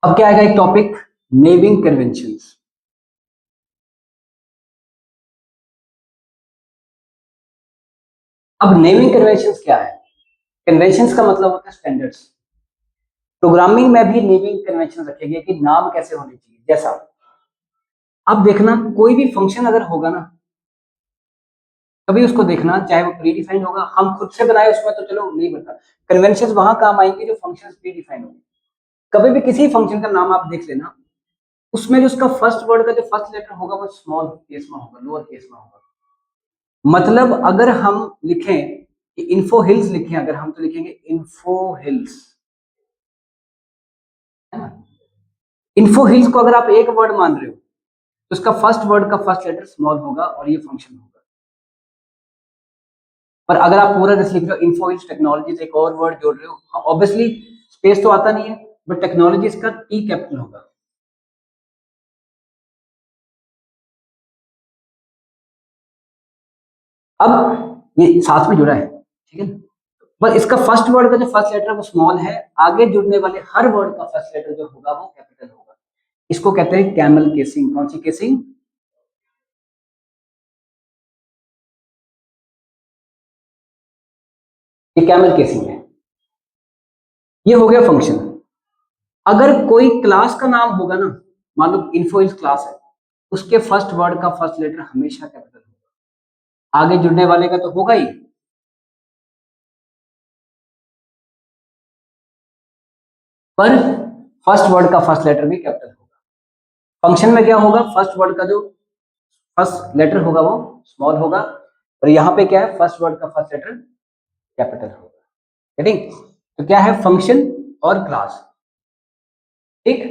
अब क्या आएगा एक टॉपिक, नेमिंग कन्वेंशंस। अब नेमिंग कन्वेंशंस क्या है? कन्वेंशंस का मतलब होता है स्टैंडर्ड्स। प्रोग्रामिंग में भी नेमिंग कन्वेंशन रखे गए कि नाम कैसे होने चाहिए। जैसा अब देखना, कोई भी फंक्शन अगर होगा ना, कभी उसको देखना, चाहे वो प्री डिफाइंड होगा, हम खुद से बनाए उसमें तो चलो नहीं बता, कन्वेंशंस वहां काम आएंगे जो फंक्शन प्री डिफाइंड होंगे। कभी भी किसी फंक्शन का नाम आप देख लेना, उसमें जो उसका फर्स्ट वर्ड का जो फर्स्ट लेटर होगा वो स्मॉल केस में होगा, लोअर केस में होगा। मतलब अगर हम लिखें कि इन्फो हिल्स लिखें, अगर हम तो लिखेंगे इन्फो हिल्स, है ना। इन्फो हिल्स को अगर आप एक वर्ड मान रहे हो तो उसका फर्स्ट वर्ड का फर्स्ट लेटर स्मॉल होगा और ये फंक्शन होगा। पर अगर आप पूरा जैसे लिख रहे हो इन्फो हिल्स टेक्नोलॉजीज, एक और वर्ड जोड़ रहे हो, ऑब्वियसली स्पेस तो आता नहीं है, बट टेक्नोलॉजीज का टी कैपिटल होगा। अब ये साथ में जुड़ा है, ठीक है। पर इसका फर्स्ट वर्ड का जो फर्स्ट लेटर है वो स्मॉल है, आगे जुड़ने वाले हर वर्ड का फर्स्ट लेटर जो होगा वो कैपिटल होगा। इसको कहते हैं कैमल केसिंग। कौन सी केसिंग? ये कैमल केसिंग है। ये हो गया फंक्शन। अगर कोई क्लास का नाम होगा ना, मान लो इन्फो क्लास है, उसके फर्स्ट वर्ड का फर्स्ट लेटर हमेशा कैपिटल होगा, आगे जुड़ने वाले का तो होगा ही, पर फर्स्ट वर्ड का फर्स्ट लेटर भी कैपिटल होगा। फंक्शन में क्या होगा, फर्स्ट वर्ड का जो फर्स्ट लेटर होगा वो स्मॉल होगा, और यहाँ पे क्या है, फर्स्ट वर्ड का फर्स्ट लेटर कैपिटल होगा। ठीक, तो क्या है, फंक्शन और क्लास। ठीक,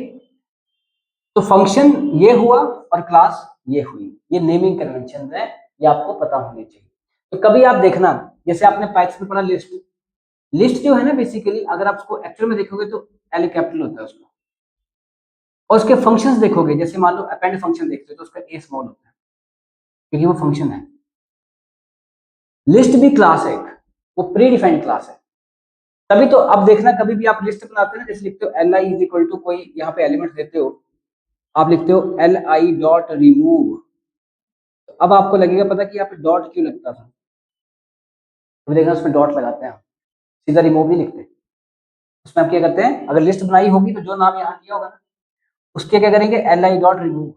तो फंक्शन ये हुआ और क्लास ये हुई, ये नेमिंग कन्वेंशन है, ये आपको पता होनी चाहिए। तो कभी आप देखना, जैसे आपने पाइथन में पढ़ा लिस्ट, लिस्ट जो है ना, बेसिकली अगर आप उसको एक्चुअल में देखोगे तो एल कैपिटल होता है उसका, और उसके फंक्शंस देखोगे, जैसे मान लो अपेंड फंक्शन देखते हो तो उसका ए स्मॉल होता है, क्योंकि वो फंक्शन है। लिस्ट भी क्लास है एक, वो प्री डिफाइंड क्लास है। तभी तो अब देखना, कभी भी आप लिस्ट बनाते हैं ना, जैसे लिखते हो L I is equal to, कोई यहाँ पे एलिमेंट देते हो, आप लिखते हो एल आई डॉट रिमूव, अब आपको लगेगा पता कि यहाँ पे डॉट क्यों लगता था, तो देखना उसमें डॉट लगाते हैं, सीधा रिमूव नहीं लिखते। उसमें आप क्या करते हैं, अगर लिस्ट बनाई होगी तो जो नाम यहाँ दिया होगा ना, उसके क्या करेंगे, L I dot remove,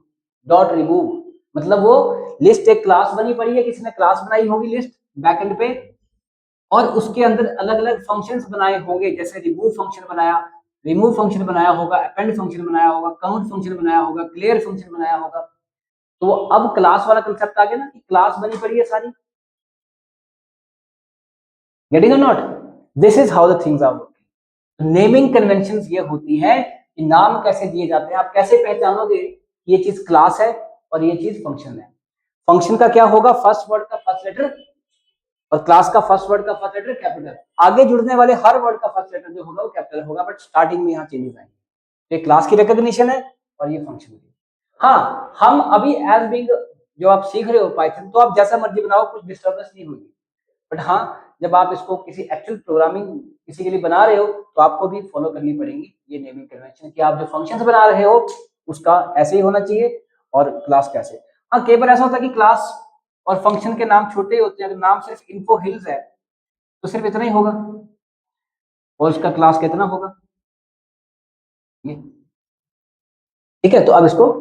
dot remove. मतलब वो लिस्ट एक क्लास बनी पड़ी है, किसी ने क्लास बनाई होगी लिस्ट बैकएंड पे, और उसके अंदर अलग अलग फंक्शंस बनाए होंगे, जैसे रिमूव फंक्शन बनाया, रिमूव फंक्शन बनाया होगा, अपेंड फंक्शन बनाया होगा, काउंट फंक्शन बनाया होगा, क्लियर फंक्शन बनाया होगा। तो अब क्लास वाला कंसेप्ट आ गया ना, कि क्लास बनी पड़ी है सारी। गेटिंग और not? This is how the things are working. Naming conventions ये होती है कि नाम कैसे दिए जाते हैं, आप कैसे पहचानोगे कि ये चीज क्लास है और ये चीज फंक्शन है। फंक्शन का क्या होगा, फर्स्ट वर्ड का फर्स्ट लेटर, और क्लास का फर्स्ट वर्ड का फर्स्ट लेटर कैपिटल, आगे जुड़ने वाले हर वर्ड का फर्स्ट लेटर जो होगा वो कैपिटल होगा, बट स्टार्टिंग में यहाँ चेंजेस आएंगे। ये क्लास की रिकॉग्निशन है और ये फंक्शन की। हाँ, हम अभी एज बिंग जो आप सीख रहे हो पाइथन, तो आप जैसा मर्जी बनाओ, कुछ डिस्टर्बेंस नहीं होगी। बट हाँ, जब आप इसको किसी एक्चुअल प्रोग्रामिंग किसी के लिए बना रहे हो तो आपको भी फॉलो करनी पड़ेगी ये नेमिंग कन्वेंशन, कि आप जो फंक्शंस बना रहे हो उसका ऐसे ही होना चाहिए, और क्लास कैसे। हाँ, कई बार ऐसा होता है कि क्लास और फंक्शन के नाम छोटे होते हैं, अगर नाम सिर्फ इन्फो हिल्स है तो सिर्फ इतना ही होगा, और उसका क्लास कितना होगा ये। ठीक है, तो अब इसको